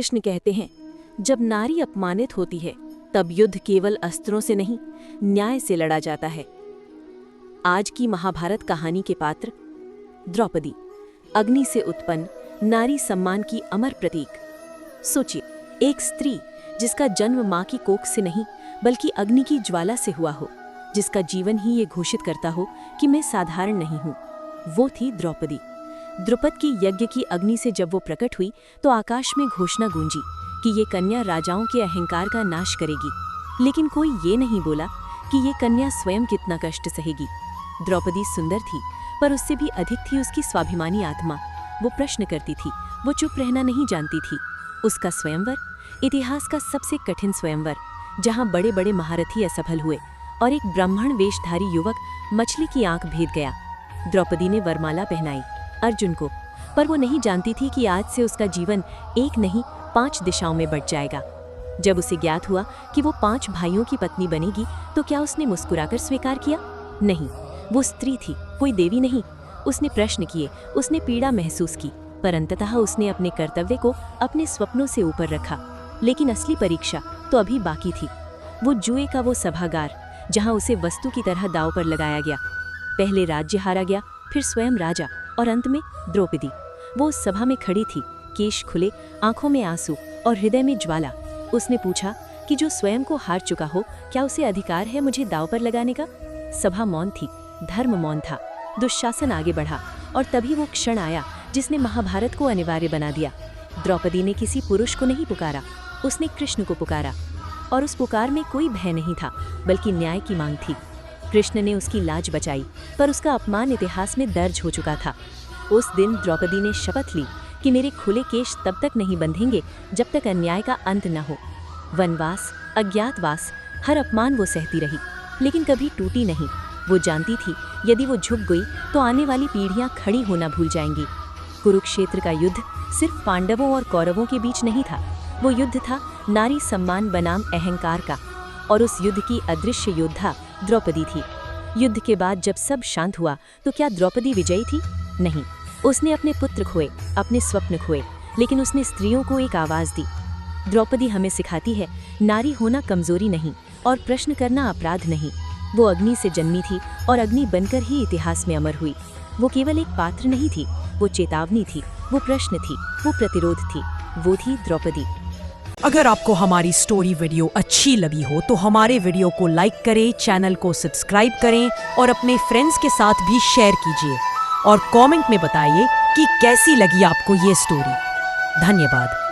कृष्ण कहते हैं, जब नारी अपमानित होती है तब युद्ध केवल अस्त्रों से नहीं, न्याय से लड़ा जाता है। आज की महाभारत कहानी के पात्र द्रौपदी, अग्नि से उत्पन्न नारी सम्मान की अमर प्रतीक। सोचिए, एक स्त्री जिसका जन्म मां की कोख से नहीं बल्कि अग्नि की ज्वाला से हुआ हो, जिसका जीवन ही ये घोषित करता हो कि मैं साधारण नहीं हूं, वो थी द्रौपदी। द्रुपद की यज्ञ की अग्नि से जब वो प्रकट हुई तो आकाश में घोषणा गूंजी कि ये कन्या राजाओं के अहंकार का नाश करेगी। लेकिन कोई ये नहीं बोला कि ये कन्या स्वयं कितना कष्ट सहेगी। द्रौपदी सुंदर थी, पर उससे भी अधिक थी उसकी स्वाभिमानी आत्मा। वो प्रश्न करती थी, वो चुप रहना नहीं जानती थी। उसका स्वयंवर, इतिहास का सबसे कठिन स्वयंवर, जहां बड़े बड़े महारथी असफल हुए और एक ब्राह्मण वेशधारी युवक मछली की आंख भेद गया। द्रौपदी ने वरमाला पहनाई अर्जुन को, पर वो नहीं जानती थी कि आज से उसका जीवन एक नहीं 5 दिशाओं में बढ़ जाएगा। जब उसे ज्ञात हुआ कि वो 5 भाइयों की पत्नी बनेगी तो क्या उसने मुस्कुराकर स्वीकार किया? नहीं, वो स्त्री थी, कोई देवी नहीं। उसने प्रश्न किए, उसने पीड़ा महसूस की, पर अंततः उसने अपने कर्तव्य को अपने स्वप्नों से ऊपर रखा। लेकिन असली परीक्षा तो अभी बाकी थी। वो जुए का वो सभागार जहां उसे वस्तु की तरह दांव पर लगाया गया। पहले राज्य हारा गया, फिर स्वयं राजा और अंत में द्रौपदी। वो उस सभा में खड़ी थी, केश खुले, आंखों में आंसू और हृदय में ज्वाला। उसने पूछा कि जो स्वयं को हार चुका हो, क्या उसे अधिकार है मुझे दांव पर लगाने का? सभा मौन थी, धर्म मौन था, दुशासन आगे बढ़ा और तभी वो क्षण आया जिसने महाभारत को अनिवार्य बना दिया। द्रौपदी ने किसी पुरुष को नहीं पुकारा, उसने कृष्ण को पुकारा। और उस पुकार में कोई भय नहीं था, बल्कि न्याय की मांग थी। कृष्ण ने उसकी लाज बचाई, पर उसका अपमान इतिहास में दर्ज हो चुका था। उस दिन द्रौपदी ने शपथ ली कि मेरे खुले केश तब तक नहीं बंधेंगे जब तक अन्याय का अंत न हो। वनवास, अज्ञातवास, हर अपमान वो सहती रही, लेकिन कभी टूटी नहीं। वो जानती थी यदि वो झुक गई तो आने वाली पीढ़ियां खड़ी होना भूल जाएंगी। कुरुक्षेत्र का युद्ध सिर्फ पांडवों और कौरवों के बीच नहीं था, वो युद्ध था नारी सम्मान बनाम अहंकार का। और उस युद्ध की अदृश्य योद्धा द्रौपदी थी। युद्ध के बाद जब सब शांत हुआ तो क्या द्रौपदी विजयी थी? नहीं, उसने अपने पुत्र खोए, अपने स्वप्न खोए, लेकिन उसने स्त्रियों को एक आवाज दी। द्रौपदी हमें सिखाती है, नारी होना कमजोरी नहीं और प्रश्न करना अपराध नहीं। वो अग्नि से जन्मी थी और अग्नि बनकर ही इतिहास में अमर हुई। वो केवल एक पात्र नहीं थी, वो चेतावनी थी, वो प्रश्न थी, वो प्रतिरोध थी, वो थी द्रौपदी। अगर आपको हमारी स्टोरी वीडियो अच्छी लगी हो तो हमारे वीडियो को लाइक करें, चैनल को सब्सक्राइब करें और अपने फ्रेंड्स के साथ भी शेयर कीजिए। और कमेंट में बताइए कि कैसी लगी आपको ये स्टोरी। धन्यवाद।